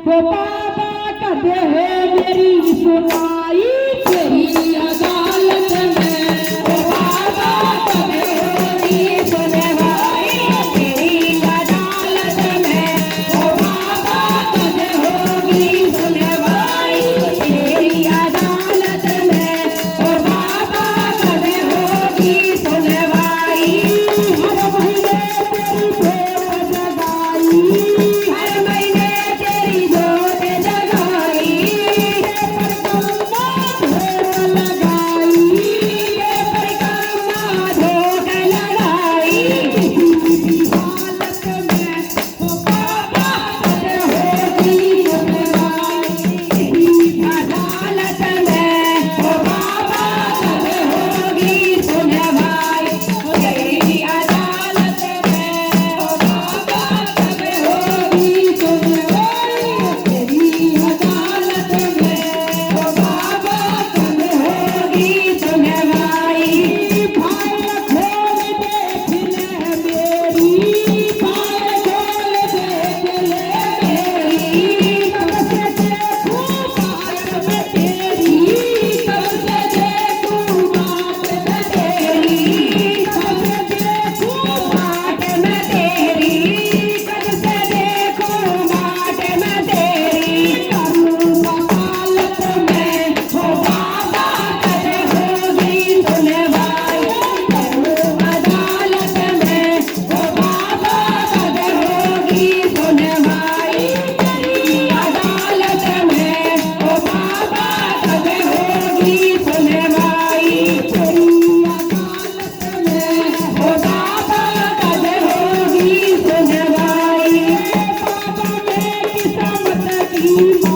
तो बाबा कदे है मेरी सुनाई तेरी अदालत में ओ बाबा कदे होगी सुनवाई तेरी अदालत में ओ बाबा कदे होगी सुनवाई तेरी अदालत में ओ बाबा कदे होगी सुनवाई हर महीने तेरी भेंट जगाई हर महीने तेरी जोत जगाई परिक्रमा धोख लगाई हालत में ओ बाबा कदे होगी सुनवाई तेरी अदालत में ओ बाबा कदे होगी सुनवाई तेरी अदालत में ओ बाबा कदे होगी सुनवाई तेरी अदालत में ओ बाबा कदे होगी सुनवाई फाइल खोल देख ले मेरी फाइल खोल देख ले मेरी कब से देखूं बात में तेरी कब से देखूं बात में तेरी कब से देखूं बात में तेरी कब से देखूं बात में तेरी करूं वकालत में हो बाबा कदे होगी सुनवाई करूं अदालत में हो बाबा कदे होगी सुनवाई तेरी अदालत में हो बाबा कदे होगी सुनवाई तेरी अदालत में हो बाबा कदे होगी सुनवाई बाबा मेरी किस्मत की